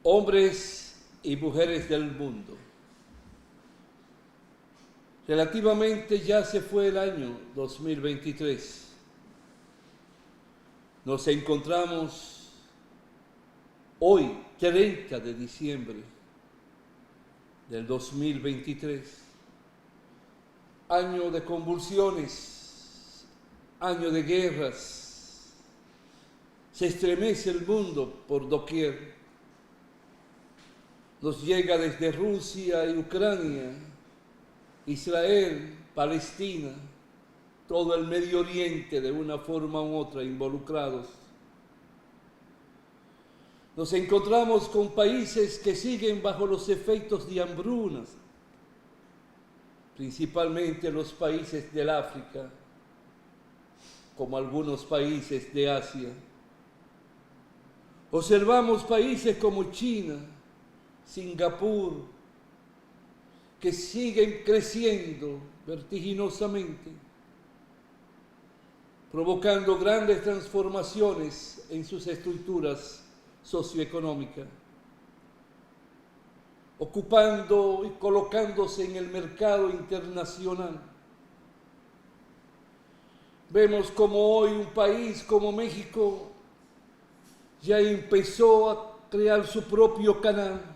hombres y mujeres del mundo. Relativamente ya se fue el año 2023. Nos encontramos hoy, 30 de diciembre del 2023, año de convulsiones, año de guerras. Se estremece el mundo por doquier. Nos llega desde Rusia y Ucrania, Israel, Palestina, todo el Medio Oriente de una forma u otra involucrados. Nos encontramos con países que siguen bajo los efectos de hambrunas, principalmente los países del África, como algunos países de Asia. Observamos países como China, Singapur, que siguen creciendo vertiginosamente, provocando grandes transformaciones en sus estructuras socioeconómicas, ocupando y colocándose en el mercado internacional. Vemos como hoy un país como México ya empezó a crear su propio canal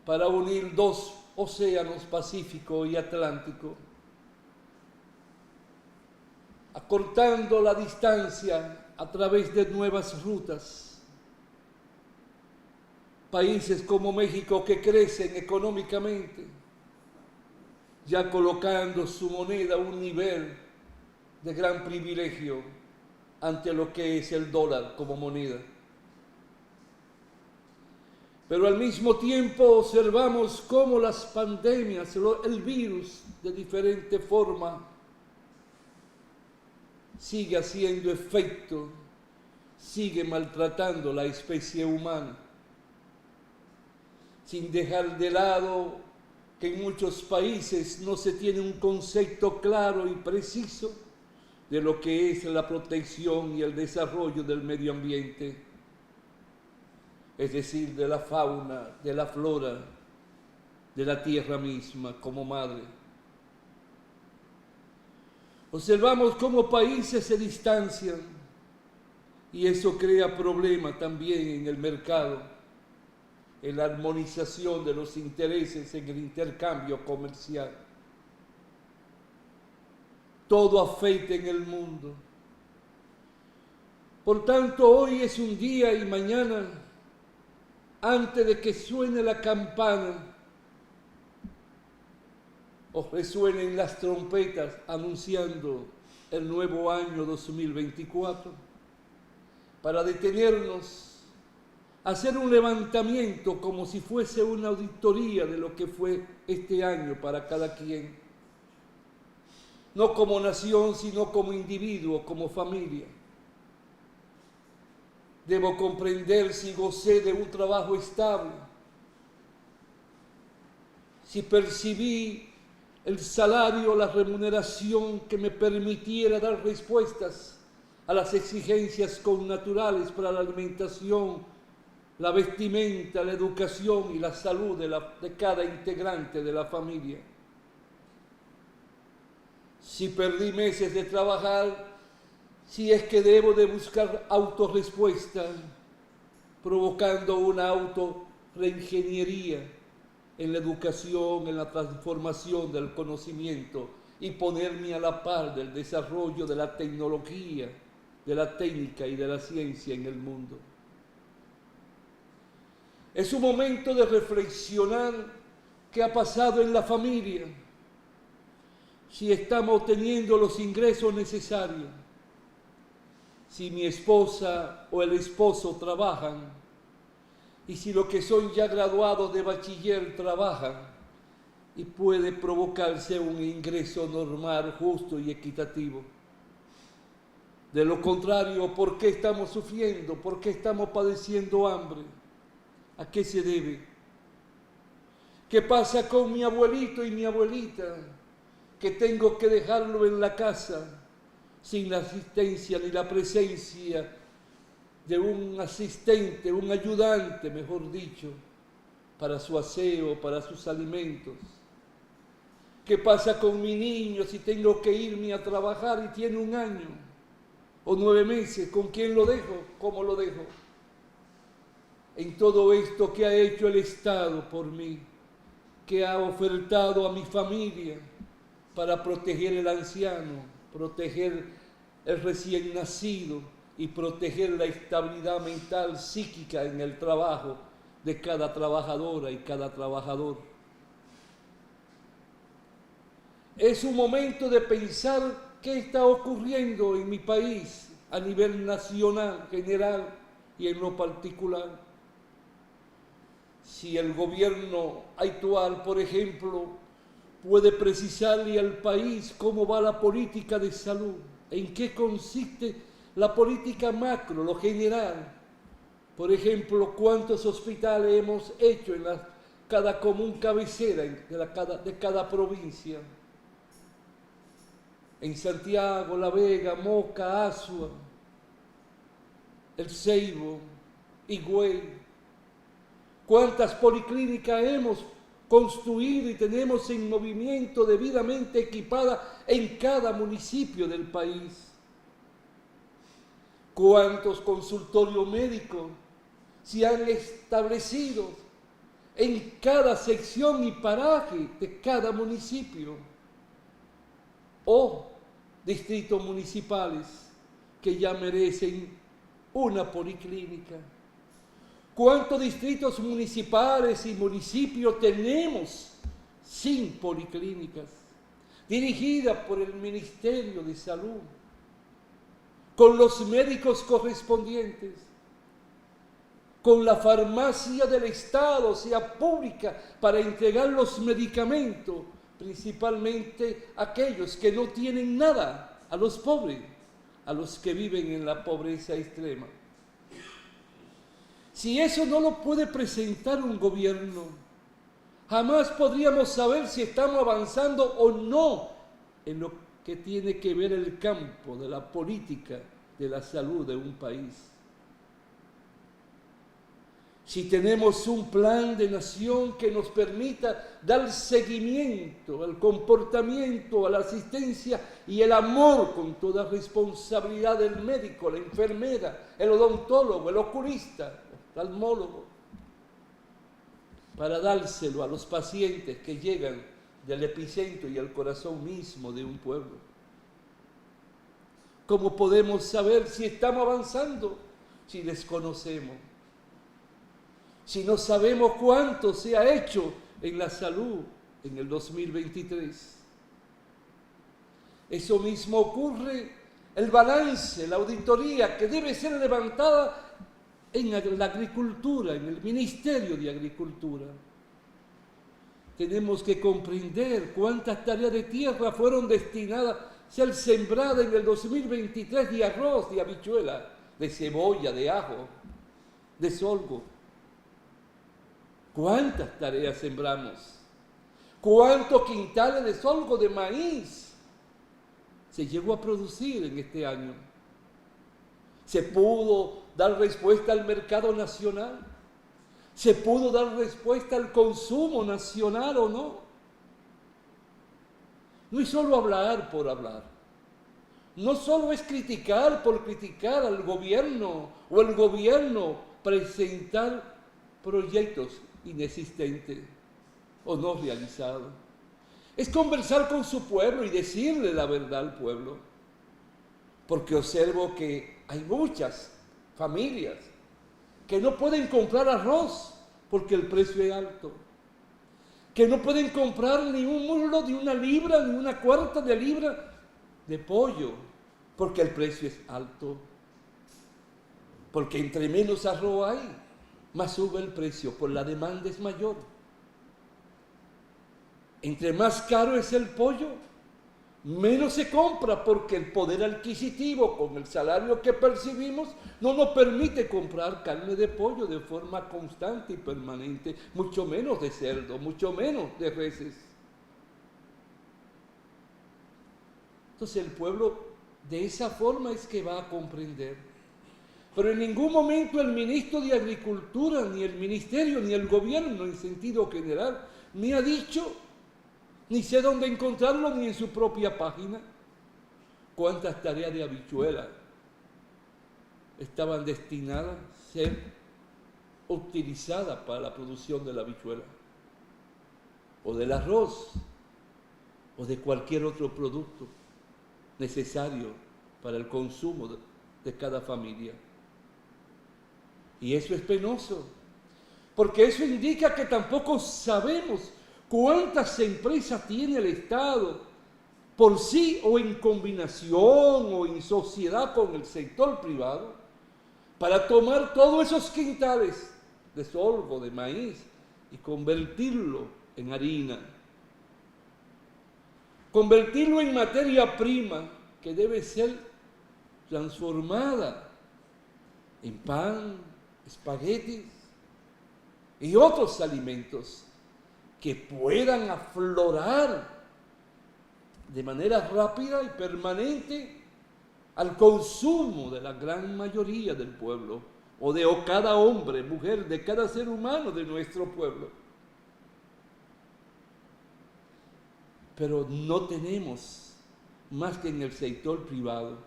para unir dos océanos, Pacífico y Atlántico, acortando la distancia a través de nuevas rutas. Países como México que crecen económicamente, ya colocando su moneda a un nivel de gran privilegio ante lo que es el dólar como moneda. Pero al mismo tiempo observamos cómo las pandemias, el virus de diferente forma, sigue haciendo efecto, sigue maltratando la especie humana, sin dejar de lado que en muchos países no se tiene un concepto claro y preciso de lo que es la protección y el desarrollo del medio ambiente, es decir, de la fauna, de la flora, de la tierra misma como madre. Observamos cómo países se distancian y eso crea problemas también en el mercado, en la armonización de los intereses, en el intercambio comercial. Todo afecta en el mundo. Por tanto, hoy es un día y mañana, antes de que suene la campana o resuenen las trompetas anunciando el nuevo año 2024, para detenernos, hacer un levantamiento como si fuese una auditoría de lo que fue este año para cada quien, no como nación, sino como individuo, como familia. Debo comprender si gocé de un trabajo estable, si percibí el salario, la remuneración que me permitiera dar respuestas a las exigencias connaturales para la alimentación, la vestimenta, la educación y la salud de cada integrante de la familia. Si perdí meses de trabajar, si es que debo de buscar autorrespuesta, provocando una autorreingeniería en la educación, en la transformación del conocimiento y ponerme a la par del desarrollo de la tecnología, de la técnica y de la ciencia en el mundo. Es un momento de reflexionar qué ha pasado en la familia, si estamos teniendo los ingresos necesarios, si mi esposa o el esposo trabajan, y si los que son ya graduados de bachiller trabajan, y puede provocarse un ingreso normal, justo y equitativo. De lo contrario, ¿por qué estamos sufriendo? ¿Por qué estamos padeciendo hambre? ¿A qué se debe? ¿Qué pasa con mi abuelito y mi abuelita? Que tengo que dejarlo en la casa sin la asistencia ni la presencia de un asistente, un ayudante, mejor dicho, para su aseo, para sus alimentos. ¿Qué pasa con mi niño si tengo que irme a trabajar y tiene 1 año o 9 meses? ¿Con quién lo dejo? ¿Cómo lo dejo? En todo esto que ha hecho el Estado por mí, que ha ofertado a mi familia para proteger el anciano, proteger el recién nacido y proteger la estabilidad mental, psíquica en el trabajo de cada trabajadora y cada trabajador. Es un momento de pensar qué está ocurriendo en mi país a nivel nacional, general y en lo particular. Si el gobierno actual, por ejemplo, puede precisarle al país cómo va la política de salud, en qué consiste la política macro, lo general. Por ejemplo, cuántos hospitales hemos hecho en cada común cabecera de cada provincia. En Santiago, La Vega, Moca, Azua, El Ceibo, Higüey. ¿Cuántas policlínicas hemos construido y tenemos en movimiento debidamente equipada en cada municipio del país? ¿Cuántos consultorios médicos se han establecido en cada sección y paraje de cada municipio o distritos municipales que ya merecen una policlínica? ¿Cuántos distritos municipales y municipios tenemos sin policlínicas, dirigidas por el Ministerio de Salud, con los médicos correspondientes, con la farmacia del Estado, sea pública, para entregar los medicamentos, principalmente aquellos que no tienen nada, a los pobres, a los que viven en la pobreza extrema? Si eso no lo puede presentar un gobierno, jamás podríamos saber si estamos avanzando o no en lo que tiene que ver el campo de la política de la salud de un país. Si tenemos un plan de nación que nos permita dar seguimiento al comportamiento, a la asistencia y el amor con toda responsabilidad del médico, la enfermera, el odontólogo, el oculista, el oftalmólogo, para dárselo a los pacientes que llegan del epicentro y al corazón mismo de un pueblo. ¿Cómo podemos saber si estamos avanzando si desconocemos? Si no sabemos cuánto se ha hecho en la salud en el 2023. Eso mismo ocurre, el balance, la auditoría que debe ser levantada en la agricultura, en el Ministerio de Agricultura. Tenemos que comprender cuántas tareas de tierra fueron destinadas a ser sembradas en el 2023 de arroz, de habichuela, de cebolla, de ajo, de sorgo. ¿Cuántas tareas sembramos? ¿Cuántos quintales de sorgo, de maíz se llegó a producir en este año? ¿Se pudo dar respuesta al mercado nacional? ¿Se pudo dar respuesta al consumo nacional o no? No es solo hablar por hablar. No solo es criticar por criticar al gobierno o el gobierno presentar proyectos inexistentes o no realizados. Es conversar con su pueblo y decirle la verdad al pueblo. Porque observo que hay muchas familias que no pueden comprar arroz porque el precio es alto, que no pueden comprar ni un muslo de 1 libra, ni 1/4 de libra de pollo, porque el precio es alto. Porque entre menos arroz hay, más sube el precio, por la demanda es mayor. Entre más caro es el pollo, menos se compra, porque el poder adquisitivo con el salario que percibimos no nos permite comprar carne de pollo de forma constante y permanente, mucho menos de cerdo, mucho menos de reses. Entonces el pueblo de esa forma es que va a comprender. Pero en ningún momento el ministro de Agricultura, ni el ministerio, ni el gobierno en sentido general, me ha dicho, ni sé dónde encontrarlo, ni en su propia página, cuántas tareas de habichuela estaban destinadas a ser utilizadas para la producción de la habichuela, o del arroz, o de cualquier otro producto necesario para el consumo de cada familia. Y eso es penoso, porque eso indica que tampoco sabemos cuántas empresas tiene el Estado por sí o en combinación o en sociedad con el sector privado para tomar todos esos quintales de sorgo, de maíz y convertirlo en harina, convertirlo en materia prima que debe ser transformada en pan, espaguetis y otros alimentos que puedan aflorar de manera rápida y permanente al consumo de la gran mayoría del pueblo, o de cada hombre, mujer, de cada ser humano de nuestro pueblo. Pero no tenemos más que en el sector privado,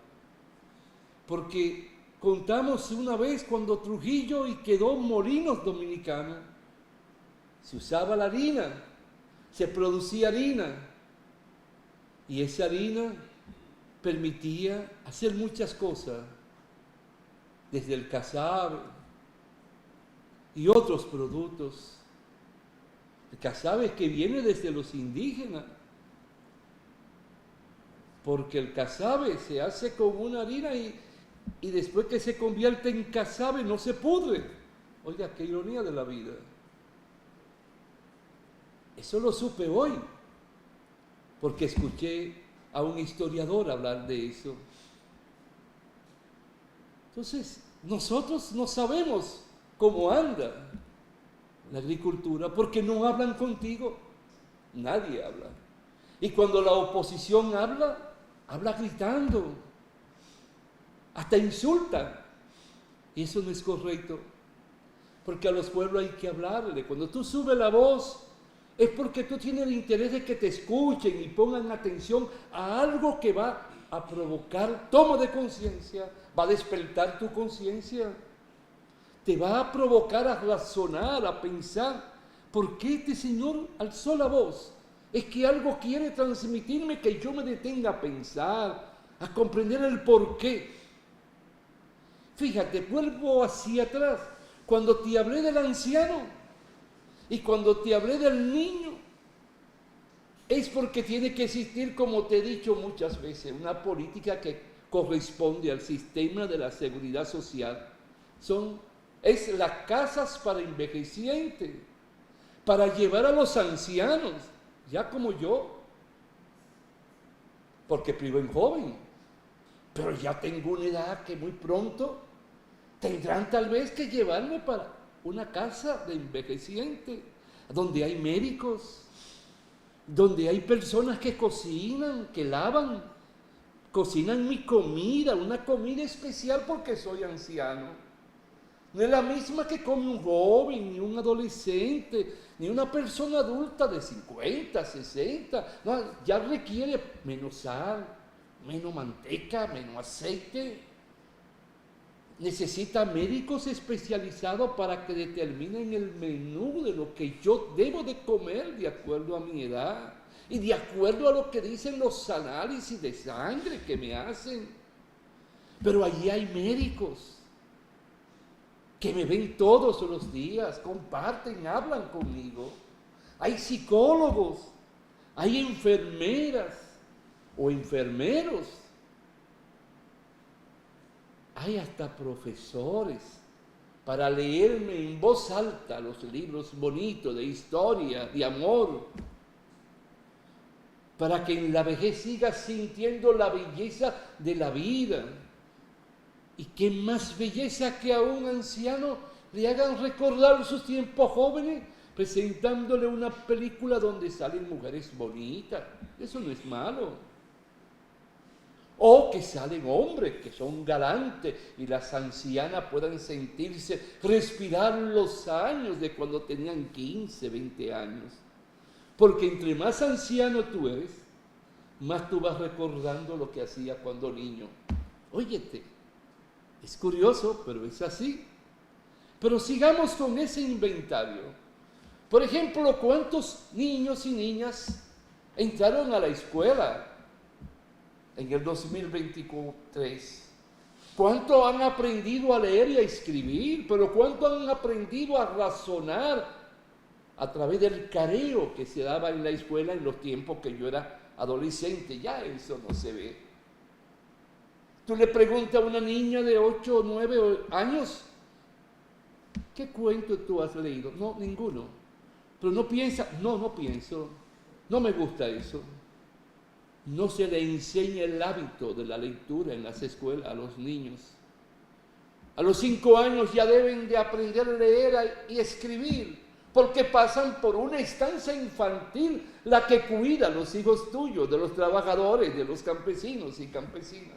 porque contamos una vez cuando Trujillo y quedó Molinos Dominicanos, se usaba la harina, se producía harina, y esa harina permitía hacer muchas cosas, desde el casabe y otros productos. El casabe que viene desde los indígenas, porque el casabe se hace con una harina y después que se convierte en casabe no se pudre. Oiga, qué ironía de la vida. Eso lo supe hoy, porque escuché a un historiador hablar de eso. Entonces, nosotros no sabemos cómo anda la agricultura, porque no hablan contigo. Nadie habla. Y cuando la oposición habla, habla gritando. Hasta insultan. Y eso no es correcto. Porque a los pueblos hay que hablarle. Cuando tú subes la voz, es porque tú tienes el interés de que te escuchen y pongan atención a algo que va a provocar toma de conciencia, va a despertar tu conciencia, te va a provocar a razonar, a pensar, ¿por qué este señor alzó la voz? Es que algo quiere transmitirme que yo me detenga a pensar, a comprender el porqué. Fíjate, vuelvo hacia atrás, cuando te hablé del anciano, y cuando te hablé del niño, es porque tiene que existir, como te he dicho muchas veces, una política que corresponde al sistema de la seguridad social. Es las casas para envejecientes, para llevar a los ancianos, ya como yo, porque vivo en joven, pero ya tengo una edad que muy pronto tendrán tal vez que llevarme para una casa de envejeciente, donde hay médicos, donde hay personas que cocinan, que lavan, cocinan mi comida, una comida especial porque soy anciano. No es la misma que come un joven, ni un adolescente, ni una persona adulta de 50, 60. No, ya requiere menos sal, menos manteca, menos aceite. Necesita médicos especializados para que determinen el menú de lo que yo debo de comer de acuerdo a mi edad y de acuerdo a lo que dicen los análisis de sangre que me hacen. Pero allí hay médicos que me ven todos los días, comparten, hablan conmigo. Hay psicólogos, hay enfermeras o enfermeros. Hay hasta profesores para leerme en voz alta los libros bonitos de historia, de amor, para que en la vejez siga sintiendo la belleza de la vida. Y qué más belleza que a un anciano le hagan recordar sus tiempos jóvenes, presentándole una película donde salen mujeres bonitas. Eso no es malo. O que salen hombres que son galantes y las ancianas puedan sentirse, respirar los años de cuando tenían 15, 20 años. Porque entre más anciano tú eres, más tú vas recordando lo que hacías cuando niño. Óyete, es curioso, pero es así. Pero sigamos con ese inventario. Por ejemplo, ¿cuántos niños y niñas entraron a la escuela en el 2023? ¿Cuánto han aprendido a leer y a escribir? Pero ¿cuánto han aprendido a razonar a través del careo que se daba en la escuela en los tiempos que yo era adolescente? Ya eso no se ve. Tú le preguntas a una niña de 8 o 9 años, ¿qué cuento tú has leído? No, ninguno. Pero no piensa, no pienso, no me gusta eso. No se le enseña el hábito de la lectura en las escuelas a los niños. A los 5 años ya deben de aprender a leer y escribir, porque pasan por una instancia infantil, la que cuida a los hijos tuyos, de los trabajadores, de los campesinos y campesinas.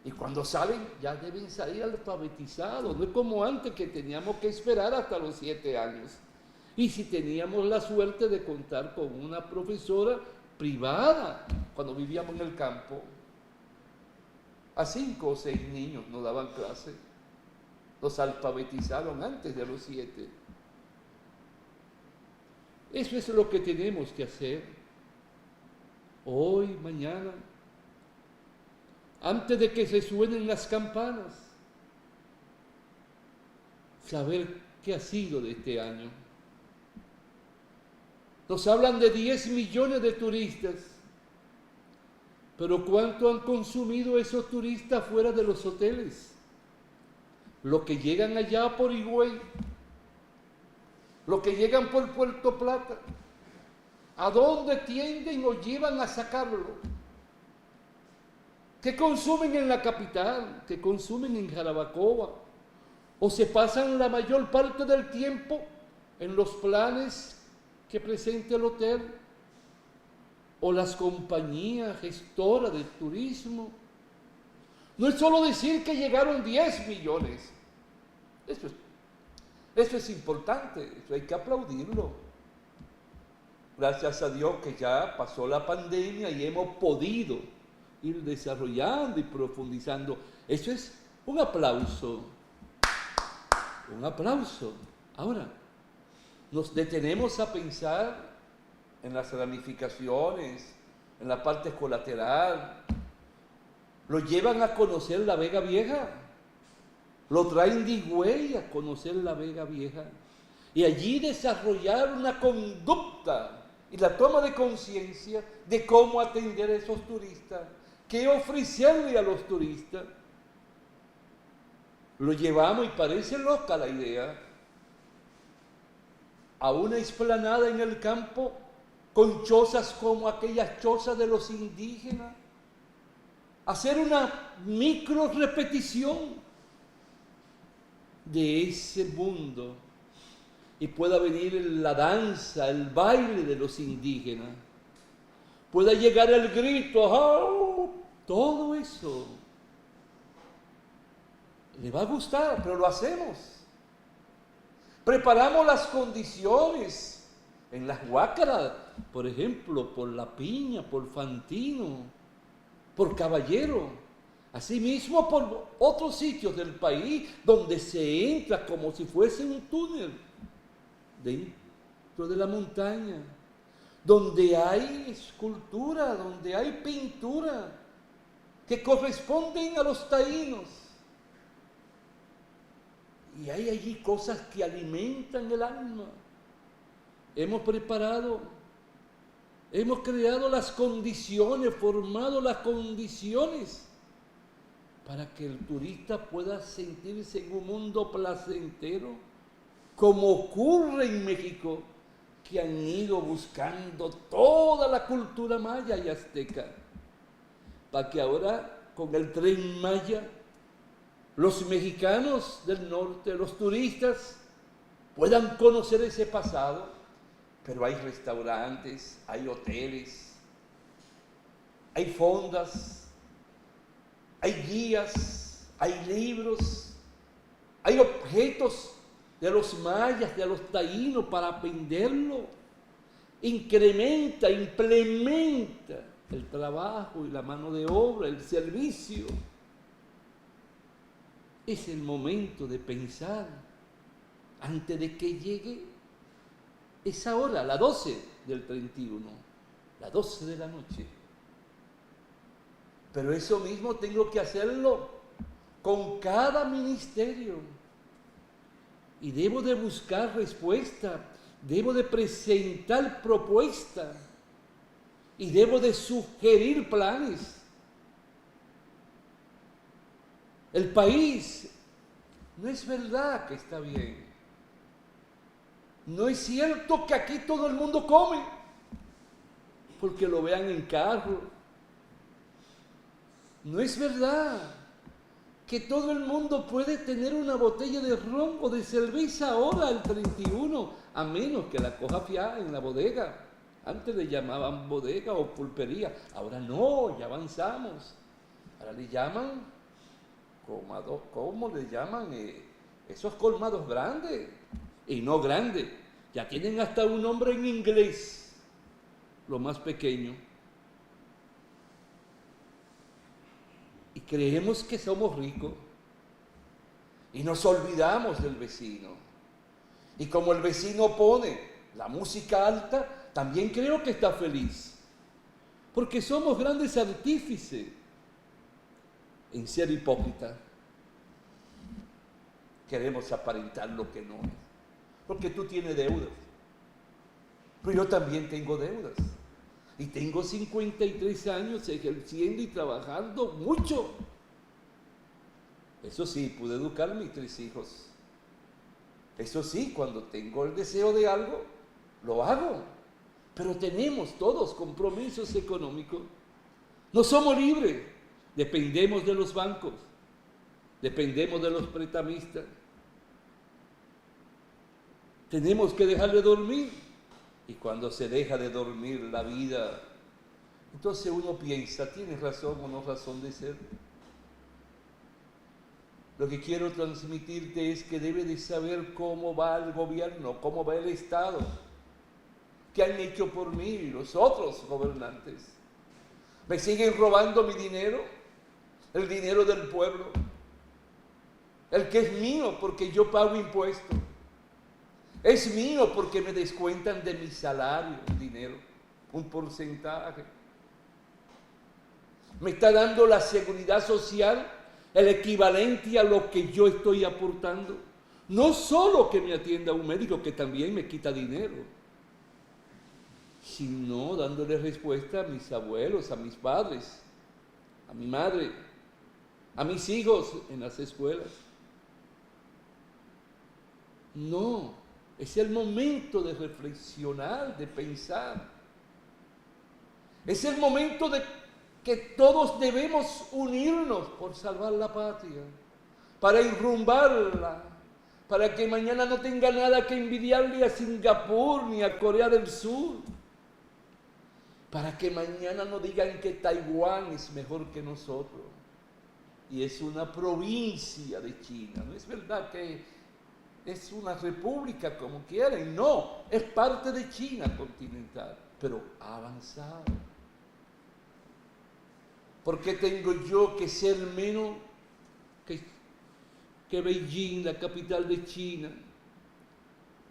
Y cuando salen, ya deben salir alfabetizados. No es como antes, que teníamos que esperar hasta los 7 años. Y si teníamos la suerte de contar con una profesora privada, cuando vivíamos en el campo, a 5 o 6 niños nos daban clase. Los alfabetizaron antes de los 7. Eso es lo que tenemos que hacer hoy, mañana, antes de que se suenen las campanas, saber qué ha sido de este año. Nos hablan de 10 millones de turistas, pero ¿cuánto han consumido esos turistas fuera de los hoteles? Los que llegan allá por Higüey, los que llegan por Puerto Plata, ¿a dónde tienden o llevan a sacarlo? ¿Qué consumen en la capital? ¿Qué consumen en Jarabacoa? ¿O se pasan la mayor parte del tiempo en los planes que presenta el hotel o las compañías gestoras del turismo? No es solo decir que llegaron 10 millones. Eso es importante, eso hay que aplaudirlo. Gracias a Dios que ya pasó la pandemia y hemos podido ir desarrollando y profundizando. Eso es un aplauso. Un aplauso. Ahora, nos detenemos a pensar en las ramificaciones, en la parte colateral. Lo llevan a conocer la Vega Vieja. Lo traen de Higüey a conocer la Vega Vieja. Y allí desarrollar una conducta y la toma de conciencia de cómo atender a esos turistas, qué ofrecerle a los turistas. Lo llevamos, y parece loca la idea, a una explanada en el campo con chozas como aquellas chozas de los indígenas, hacer una micro repetición de ese mundo, y pueda venir la danza, el baile de los indígenas, pueda llegar el grito, ¡oh! Todo eso le va a gustar, pero lo hacemos. Preparamos las condiciones en las Huácaras, por ejemplo, por La Piña, por Fantino, por Caballero, asimismo por otros sitios del país donde se entra como si fuese un túnel dentro de la montaña, donde hay escultura, donde hay pintura que corresponden a los taínos. Y hay allí cosas que alimentan el alma. Hemos preparado, hemos creado las condiciones, formado las condiciones para que el turista pueda sentirse en un mundo placentero, como ocurre en México, que han ido buscando toda la cultura maya y azteca, para que ahora con el Tren Maya los mexicanos del norte, los turistas, puedan conocer ese pasado. Pero hay restaurantes, hay hoteles, hay fondas, hay guías, hay libros, hay objetos de los mayas, de los taínos para aprenderlo. Incrementa, implementa el trabajo y la mano de obra, el servicio. Es el momento de pensar antes de que llegue esa hora, la 12 del 31, la 12 de la noche. Pero eso mismo tengo que hacerlo con cada ministerio. Y debo de buscar respuesta, debo de presentar propuestas y debo de sugerir planes. El país no es verdad que está bien. No es cierto que aquí todo el mundo come, porque lo vean en carro. No es verdad que todo el mundo puede tener una botella de ron o de cerveza ahora, el 31, a menos que la coja fiada en la bodega. Antes le llamaban bodega o pulpería, ahora no, ya avanzamos. Ahora le llaman ¿cómo le llaman? Esos colmados grandes y no grandes. Ya tienen hasta un nombre en inglés, lo más pequeño. Y creemos que somos ricos y nos olvidamos del vecino. Y como el vecino pone la música alta, también creo que está feliz. Porque somos grandes artífices en ser hipócritas. Queremos aparentar lo que no es. Porque tú tienes deudas. Pero yo también tengo deudas. Y tengo 53 años ejerciendo y trabajando mucho. Eso sí, pude educar a mis 3 hijos. Eso sí, cuando tengo el deseo de algo, lo hago. Pero tenemos todos compromisos económicos. No somos libres. Dependemos de los bancos. Dependemos de los prestamistas. Tenemos que dejar de dormir. Y cuando se deja de dormir la vida, entonces uno piensa, ¿tienes razón o no razón de ser? Lo que quiero transmitirte es que debes de saber cómo va el gobierno, cómo va el Estado, qué han hecho por mí y los otros gobernantes. ¿Me siguen robando mi dinero? El dinero del pueblo. El que es mío porque yo pago impuestos. Es mío porque me descuentan de mi salario un dinero, un porcentaje. Me está dando la seguridad social el equivalente a lo que yo estoy aportando. No solo que me atienda un médico, que también me quita dinero, sino dándole respuesta a mis abuelos, a mis padres, a mi madre, a mis hijos en las escuelas. No. Es el momento de reflexionar, de pensar. Es el momento de que todos debemos unirnos por salvar la patria, para enrumbarla, para que mañana no tenga nada que envidiarle a Singapur ni a Corea del Sur, para que mañana no digan que Taiwán es mejor que nosotros y es una provincia de China. No es verdad que es una república como quieren, no, es parte de China continental, pero ha avanzado. ¿Por qué tengo yo que ser menos que Beijing, la capital de China?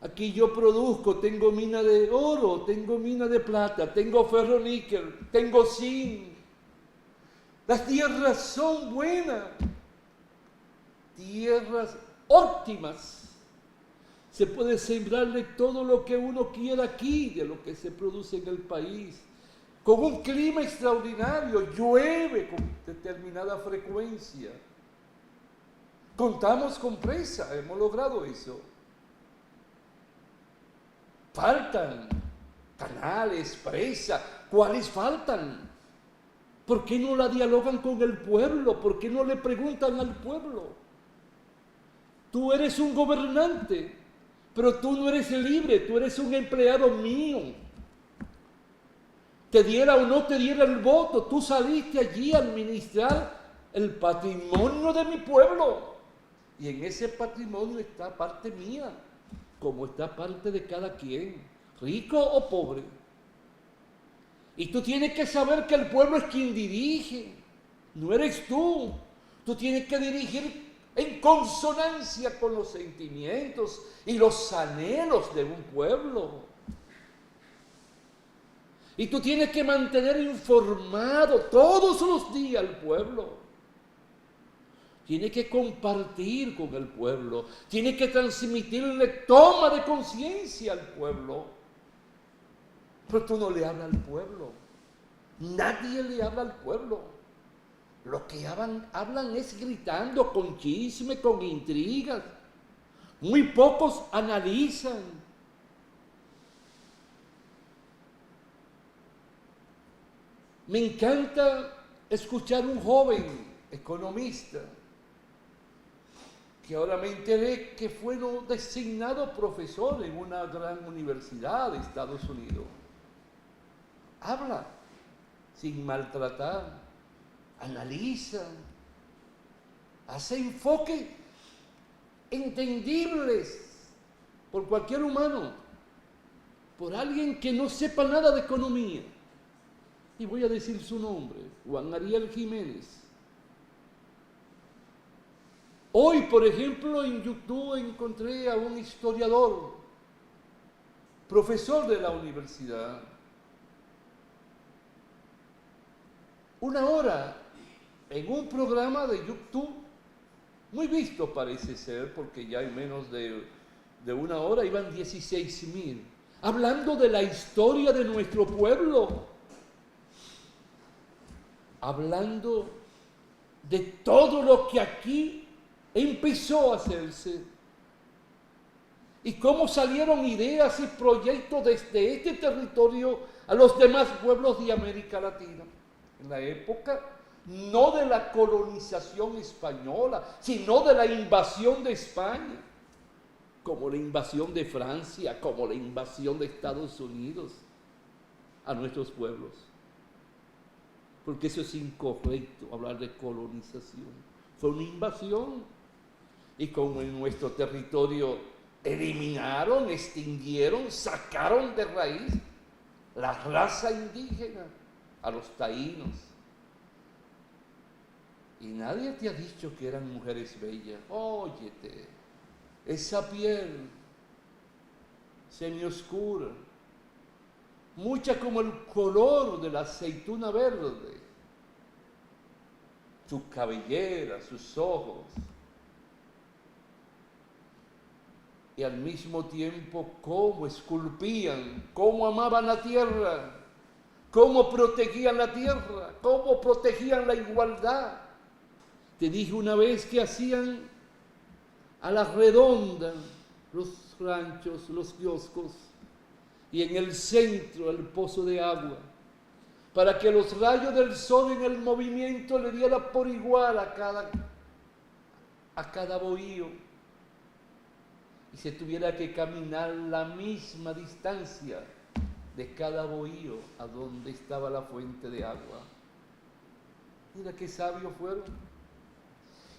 Aquí yo produzco, tengo mina de oro, tengo mina de plata, tengo ferroníquel, tengo zinc. Las tierras son buenas, tierras óptimas. Se puede sembrarle todo lo que uno quiera aquí, de lo que se produce en el país. Con un clima extraordinario, llueve con determinada frecuencia. Contamos con presa, hemos logrado eso. Faltan canales, presas. ¿Cuáles faltan? ¿Por qué no la dialogan con el pueblo? ¿Por qué no le preguntan al pueblo? Tú eres un gobernante, pero tú no eres libre, tú eres un empleado mío. Te diera o no te diera el voto, tú saliste allí a administrar el patrimonio de mi pueblo. Y en ese patrimonio está parte mía, como está parte de cada quien, rico o pobre. Y tú tienes que saber que el pueblo es quien dirige, no eres tú. Tú tienes que dirigir en consonancia con los sentimientos y los anhelos de un pueblo. Y tú tienes que mantener informado todos los días al pueblo. Tienes que compartir con el pueblo. Tienes que transmitirle toma de conciencia al pueblo. Pero tú no le hablas al pueblo. Nadie le habla al pueblo. Lo que hablan es gritando, con chisme, con intrigas. Muy pocos analizan. Me encanta escuchar un joven economista que ahora me enteré que fue designado profesor en una gran universidad de Estados Unidos. Habla sin maltratar, analiza, hace enfoques entendibles por cualquier humano, por alguien que no sepa nada de economía. Y voy a decir su nombre, Juan Ariel Jiménez. Hoy, por ejemplo, en YouTube encontré a un historiador, profesor de la universidad, 1 hora en un programa de YouTube, muy visto parece ser, porque ya en menos de 1 hora iban 16,000, hablando de la historia de nuestro pueblo, hablando de todo lo que aquí empezó a hacerse y cómo salieron ideas y proyectos desde este territorio a los demás pueblos de América Latina. En la época no de la colonización española, sino de la invasión de España, como la invasión de Francia, como la invasión de Estados Unidos a nuestros pueblos. Porque eso es incorrecto, hablar de colonización. Fue una invasión. Y como en nuestro territorio eliminaron, extinguieron, sacaron de raíz la raza indígena, a los taínos. Y nadie te ha dicho que eran mujeres bellas. Óyete, esa piel semioscura, mucha como el color de la aceituna verde, su cabellera, sus ojos, y al mismo tiempo cómo esculpían, cómo amaban la tierra, cómo protegían la tierra, cómo protegían la igualdad. Te dije una vez que hacían a la redonda los ranchos, los kioscos, y en el centro el pozo de agua, para que los rayos del sol en el movimiento le dieran por igual a cada bohío, y se tuviera que caminar la misma distancia de cada bohío a donde estaba la fuente de agua. Mira qué sabios fueron.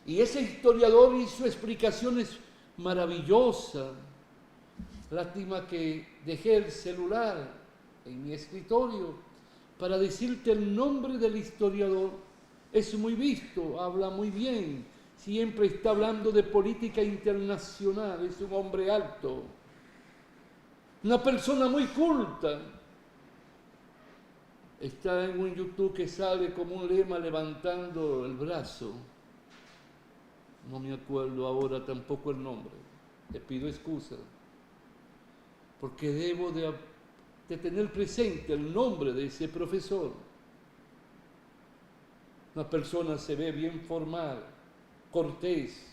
Y ese historiador hizo explicaciones maravillosas. Lástima que dejé el celular en mi escritorio para decirte el nombre del historiador. Es muy visto, habla muy bien, siempre está hablando de política internacional, es un hombre alto, una persona muy culta. Está en un YouTube que sale como un lema levantando el brazo. No me acuerdo ahora tampoco el nombre, te pido excusa, porque debo de tener presente el nombre de ese profesor. Una persona se ve bien formal, cortés,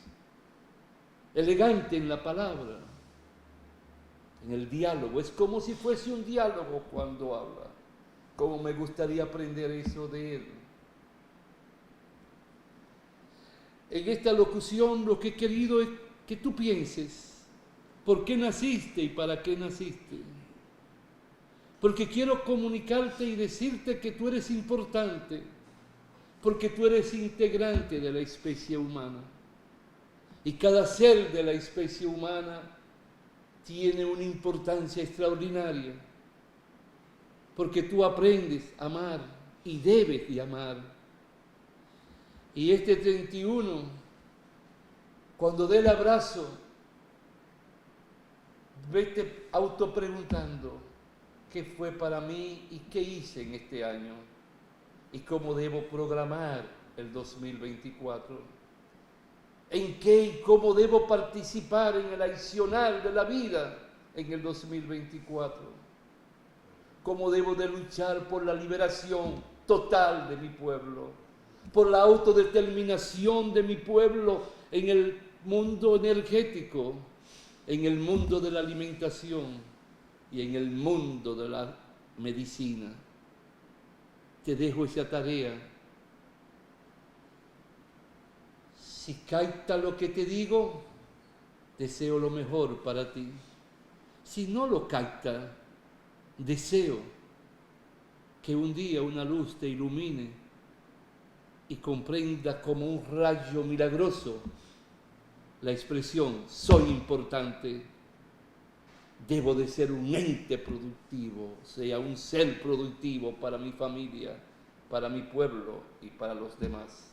elegante en la palabra, en el diálogo. Es como si fuese un diálogo cuando habla. Como me gustaría aprender eso de él. En esta locución lo que he querido es que tú pienses por qué naciste y para qué naciste. Porque quiero comunicarte y decirte que tú eres importante, porque tú eres integrante de la especie humana. Y cada ser de la especie humana tiene una importancia extraordinaria, porque tú aprendes a amar y debes de amar. Y este 31, cuando dé el abrazo, vete autopreguntando qué fue para mí y qué hice en este año y cómo debo programar el 2024. En qué y cómo debo participar en el accionar de la vida en el 2024. Cómo debo de luchar por la liberación total de mi pueblo, por la autodeterminación de mi pueblo en el mundo energético, en el mundo de la alimentación y en el mundo de la medicina. Te dejo esa tarea. Si capta lo que te digo, deseo lo mejor para ti. Si no lo capta, deseo que un día una luz te ilumine y comprenda como un rayo milagroso la expresión soy importante. Debo de ser un ente productivo, sea un ser productivo para mi familia, para mi pueblo y para los demás.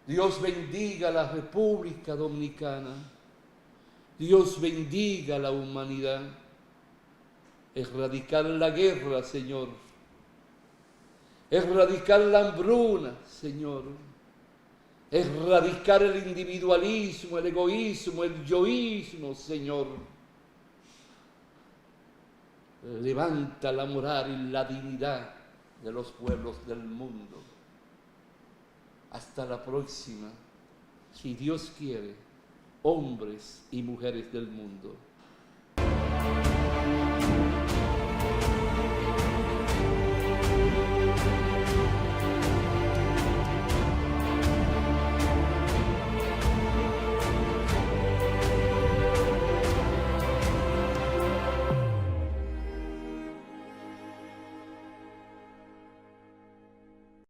Dios bendiga la República Dominicana. Dios bendiga la humanidad. Erradicar la guerra, Señor. Erradicar la hambruna, Señor. Erradicar el individualismo, el egoísmo, el yoísmo, Señor. Levanta la moral y la dignidad de los pueblos del mundo. Hasta la próxima, si Dios quiere, hombres y mujeres del mundo.